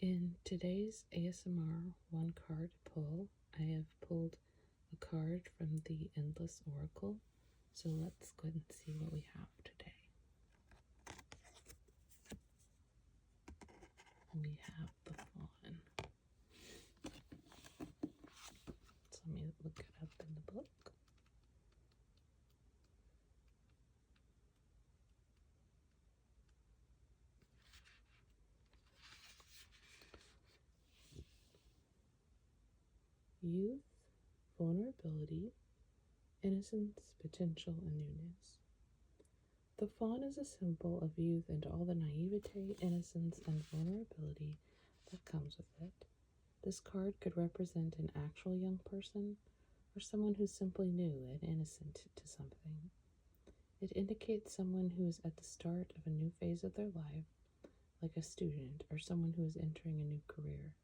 In today's ASMR one card pull, I have pulled a card from the Endless Oracle. So let's go ahead and see what we have today. We have the Fawn. So let me look it up in the book. Youth, vulnerability, innocence, potential, and newness. The fawn is a symbol of youth and all the naivete, innocence, and vulnerability that comes with it. This card could represent an actual young person or someone who's simply new and innocent to something. It indicates someone who is at the start of a new phase of their life, like a student or someone who is entering a new career.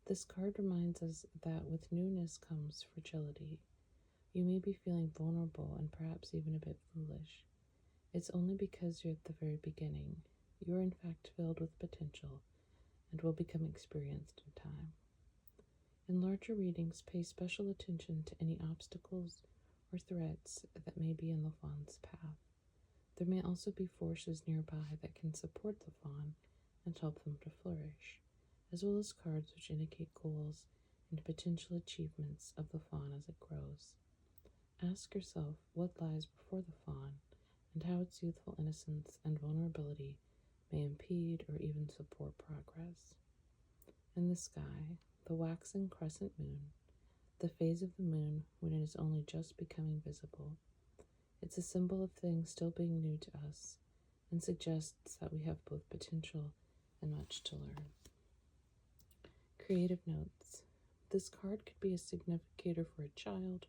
This card reminds us that with newness comes fragility. You may be feeling vulnerable and perhaps even a bit foolish. It's only because you're at the very beginning. You're in fact filled with potential and will become experienced in time. In larger readings, pay special attention to any obstacles or threats that may be in the fawn's path. There may also be forces nearby that can support the fawn and help them to flourish, as well as cards which indicate goals and potential achievements of the fawn as it grows. Ask yourself what lies before the fawn and how its youthful innocence and vulnerability may impede or even support progress. In the sky, the waxing crescent moon, the phase of the moon when it is only just becoming visible. It's a symbol of things still being new to us and suggests that we have both potential and much to learn. Creative notes. This card could be a significator for a child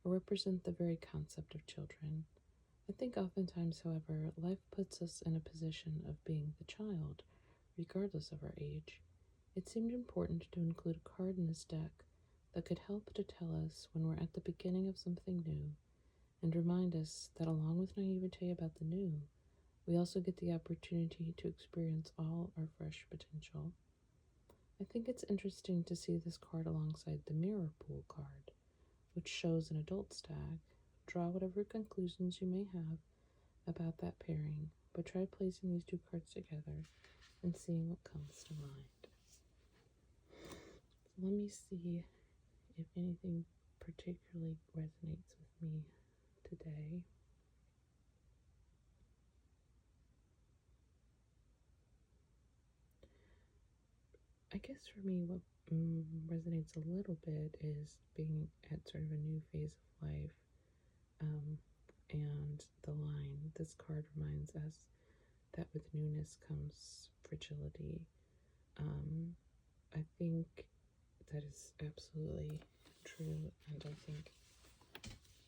or represent the very concept of children. I think oftentimes, however, life puts us in a position of being the child, regardless of our age. It seemed important to include a card in this deck that could help to tell us when we're at the beginning of something new and remind us that along with naivete about the new, we also get the opportunity to experience all our fresh potential. I think it's interesting to see this card alongside the Mirror Pool card, which shows an adult stag. Draw whatever conclusions you may have about that pairing, but try placing these two cards together and seeing what comes to mind. So let me see if anything particularly resonates with me today. I guess for me, what resonates a little bit is being at sort of a new phase of life, and the line. This card reminds us that with newness comes fragility. I think that is absolutely true, and I think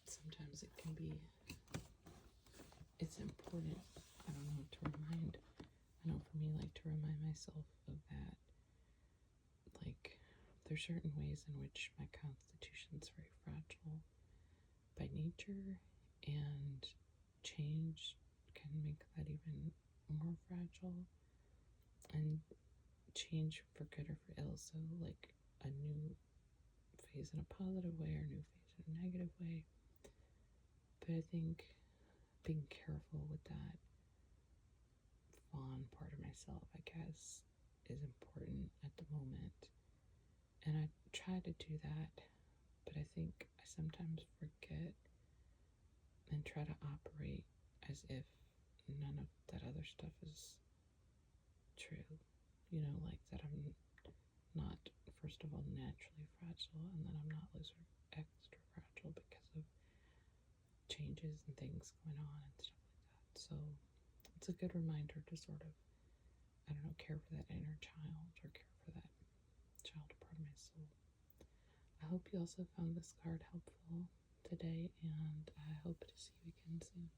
sometimes it's important, I don't know, to remind, I know for me, like to remind myself of that. Like, there's certain ways in which my constitution's very fragile by nature, and change can make that even more fragile, and change for good or for ill. So, like a new phase in a positive way or a new phase in a negative way. But I think being careful with that fawn part of myself, I guess, is important at the moment. And I try to do that, but I think I sometimes forget and try to operate as if none of that other stuff is true. You know, like that I'm not, first of all, naturally fragile, and that I'm not sort of extra fragile because of changes and things going on and stuff like that. So it's a good reminder to sort of, I don't know, care for that inner child or care for that child part of my soul. I hope you also found this card helpful today, and I hope to see you again soon.